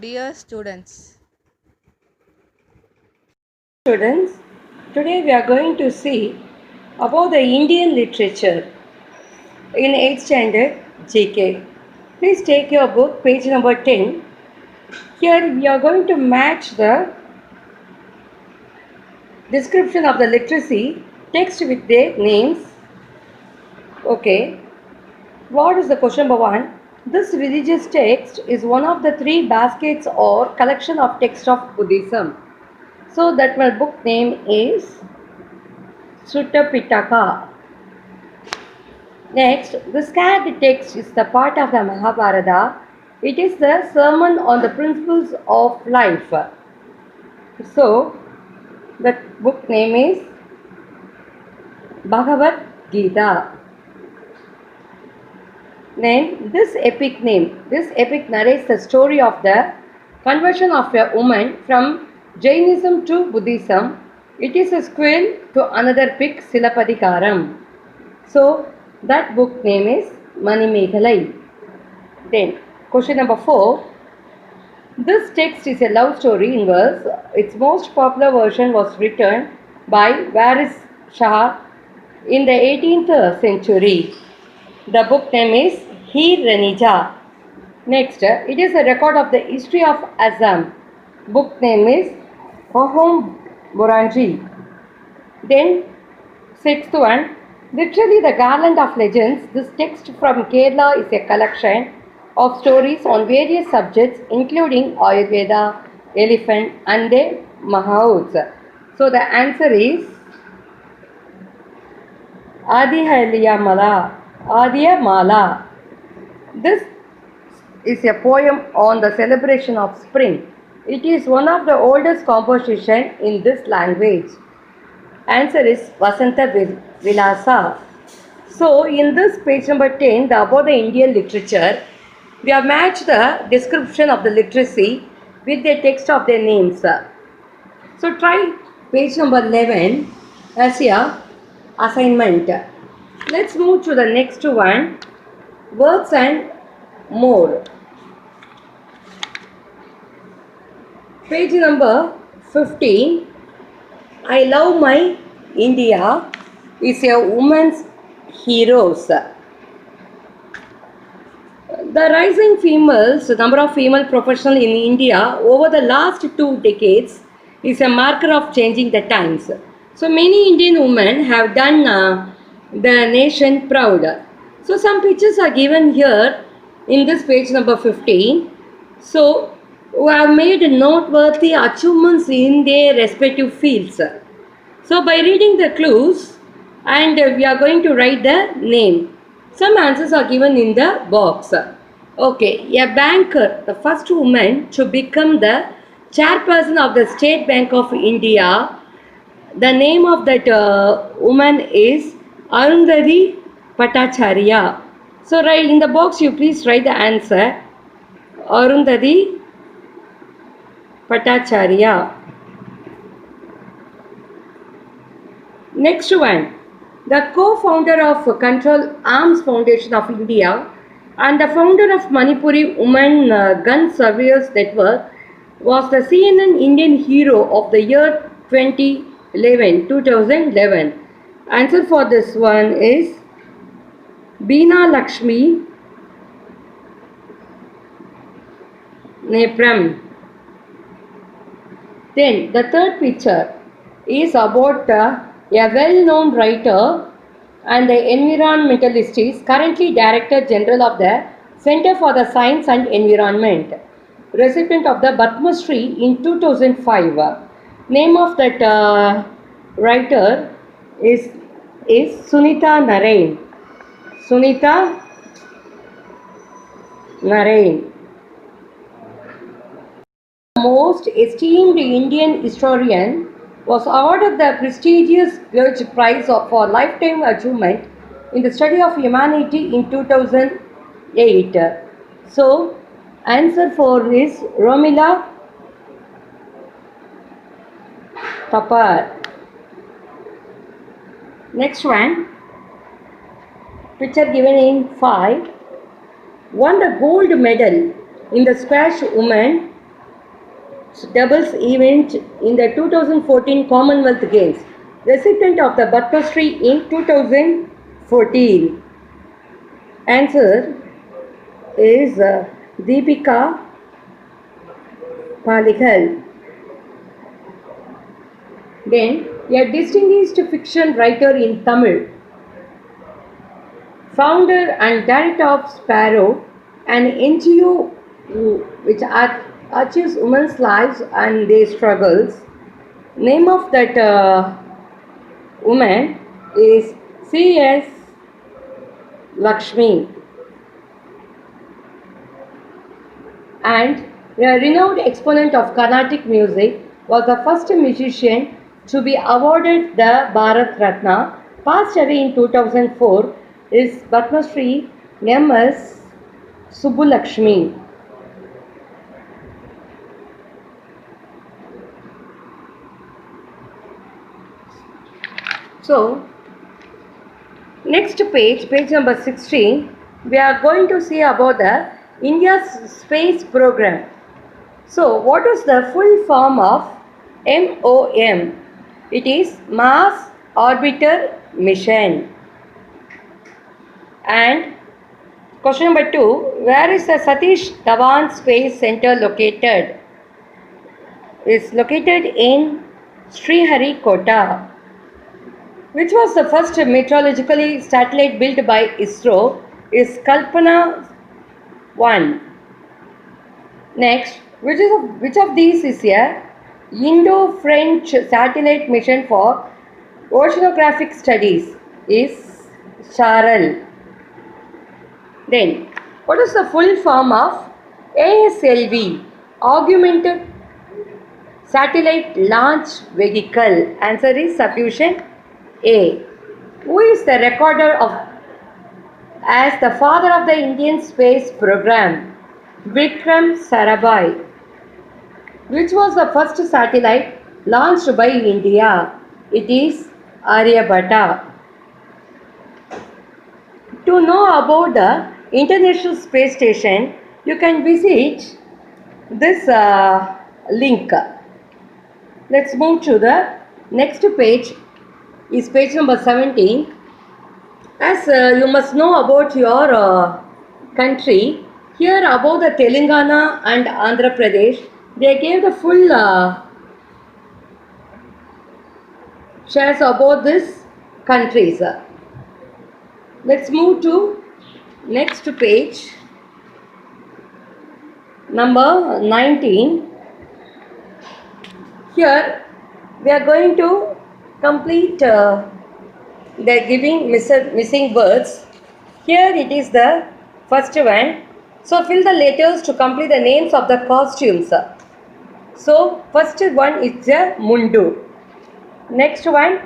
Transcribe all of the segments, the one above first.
Dear students, Students, today we are going to see about the Indian literature in 8th standard GK. Please take your book, page number 10. Here we are going to match the description of the literacy text with their names. Okay, what is the question number 1? This religious text is one of the three baskets or collection of texts of Buddhism. So that my book name is Sutta Pitaka. Next, the scared text is the part of the Mahabharata. It is the sermon on the principles of life. So, the book name is Bhagavad Gita. This epic narrates the story of the conversion of a woman from Jainism to Buddhism. It is a sequel to another book, Silapadikaram. So, that book name is Manimeghalai. Then, question number 4. This text is a love story in verse. Its most popular version was written by Waris Shah in the 18th century. The book name is Heer Ranija. Next, it is a record of the history of Assam. Book name is Pahom Buranji. Then, sixth one, literally the Garland of Legends. This text from Kerala is a collection of stories on various subjects including Ayurveda, elephant and the Mahauts. So the answer is Adiyamala. This is a poem on the celebration of spring. It is one of the oldest composition in this language. Answer is Vasanta Vilasa. So in this page number 10, about the Indian literature, we have matched the description of the literacy with the text of their names. So try page number 11 as your assignment. Let's move to the next one, words and more. Page number 15. I love my India is a woman's heroes. The rising females, the number of female professionals in India over the last 2 decades is a marker of changing the times. So many Indian women have done the nation proud. So some pictures are given here in this page number 15. So who have made noteworthy achievements in their respective fields. So by reading the clues and we are going to write the name. Some answers are given in the box. Okay, a banker, the first woman to become the chairperson of the State Bank of India. The name of that woman is Arundhati Bhattacharya. So right in the box you please write the answer. Arundhati Bhattacharya. Next one, the co-founder of Control Arms Foundation of India and the founder of Manipuri Women Gun Surveyors Network was the CNN Indian Hero of the year 2011. Answer for this one is Beena Lakshmi Nepram. Then the third picture is about a well-known writer and the environmentalist is currently Director General of the Center for the Science and Environment, recipient of the Padma Shri in 2005. Name of that writer is Sunita Narain. Sunita Narain. Most esteemed Indian historian was awarded the prestigious Gurj Prize for Lifetime Achievement in the Study of Humanity in 2008. So, answer for is Romila Thapar. Next one, picture given in 5, won the gold medal in the squash women doubles event in the 2014 Commonwealth Games. Recipient of the Padma in 2014. Answer is Deepika Paligal. Then, a distinguished fiction writer in Tamil, founder and director of Sparrow, an NGO which achieves women's lives and their struggles. Name of that woman is C.S. Lakshmi, and a renowned exponent of Carnatic music, was the first musician to be awarded the Bharat Ratna. Passed away in 2004 is Padma Shri M.S. Subbulakshmi. So, next page, page number 16, we are going to see about the India's space program. So, what is the full form of MOM? It is Mars Orbiter Mission. And question number 2, where is the Satish Dhawan Space Center located? It is located in Sriharikota. Which was the first meteorological satellite built by ISRO is Kalpana 1. Next, which of these is a Indo-French satellite mission for oceanographic studies is Charal. Then, what is the full form of ASLV, Augmented Satellite Launch Vehicle? Answer is subfusion A. Who is the recorder of as the father of the Indian space program? Vikram Sarabhai. Which was the first satellite launched by India? It is Aryabhata. To know about the International Space Station, you can visit this link. Let's move to the next page. Is page number 17. As you must know about your country, here about the Telangana and Andhra Pradesh, they gave the full shares about these countries. Let's move to next page, number 19. Here we are going to complete the giving missing words. Here it is the first one. So fill the letters to complete the names of the costumes. So first one is a mundu. Next one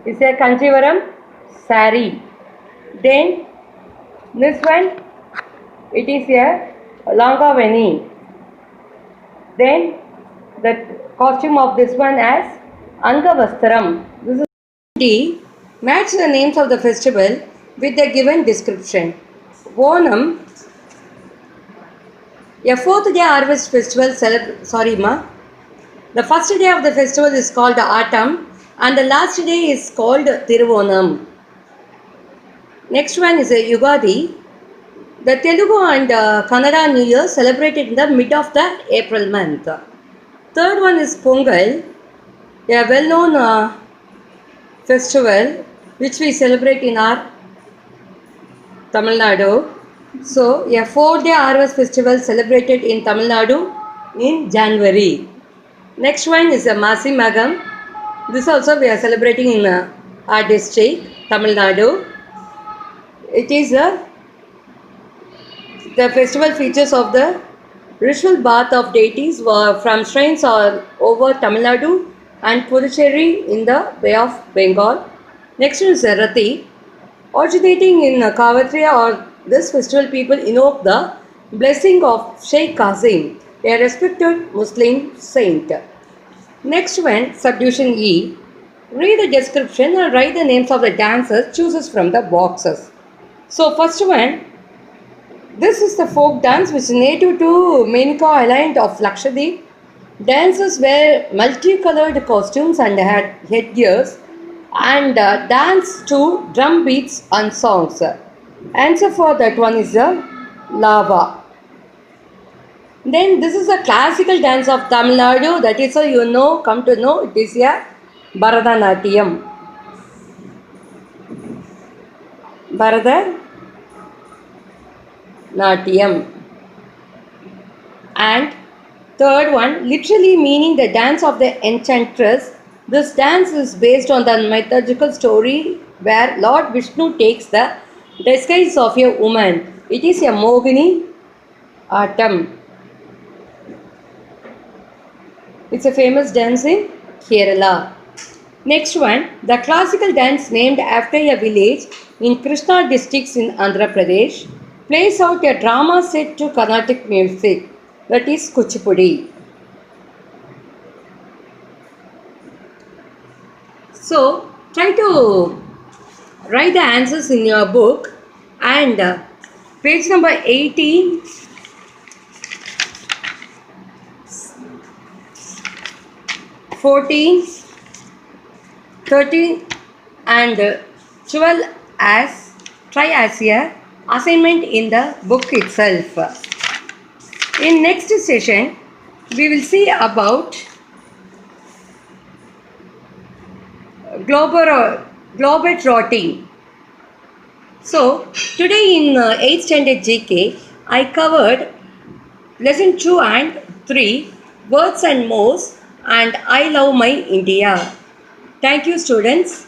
is a kanjivaram sari. Then this one, it is a langavani. Then the costume of this one as Angavastaram. This is D. Match the names of the festival with the given description. Onam, a fourth day harvest festival. The first day of the festival is called Autumn and the last day is called Tiruvonam. Next one is a Yugadi. The Telugu and Kannada New Year celebrated in the mid of the April month. Third one is Pongal, a well-known festival which we celebrate in our Tamil Nadu. So, a 4-day harvest festival celebrated in Tamil Nadu in January. Next one is a Masi Magam. This also we are celebrating in our district, Tamil Nadu. It is the festival features of the ritual bath of deities from shrines all over Tamil Nadu and Puducherry in the Bay of Bengal. Next is Rati. Originating in Kavatria or this festival, people invoke the blessing of Sheikh Qasim, a respected Muslim saint. Next one, subdivision E. Read the description and write the names of the dancers chooses from the boxes. So first one, this is the folk dance which is native to Menka island of Lakshadweep. Dancers wear multicolored costumes and had headgears and dance to drum beats and songs. Answer for that one is lava. Then this is a classical dance of Tamil Nadu. That is you know, come to know, it is a Bharatanatyam. Bharatanatyam. And third one, literally meaning the dance of the enchantress. This dance is based on the mythological story where Lord Vishnu takes the disguise of a woman. It is a Mohini Attam. It's a famous dance in Kerala. Next one, the classical dance named after a village in Krishna districts in Andhra Pradesh plays out a drama set to Carnatic music, that is Kuchipudi. So try to write the answers in your book, and page number 18, 14, 13 and 12 as try as a assignment in the book itself. In next session we will see about globetrotting. So today in 8th standard GK I covered lesson 2 and 3, words and mores, and I love my India. Thank you students.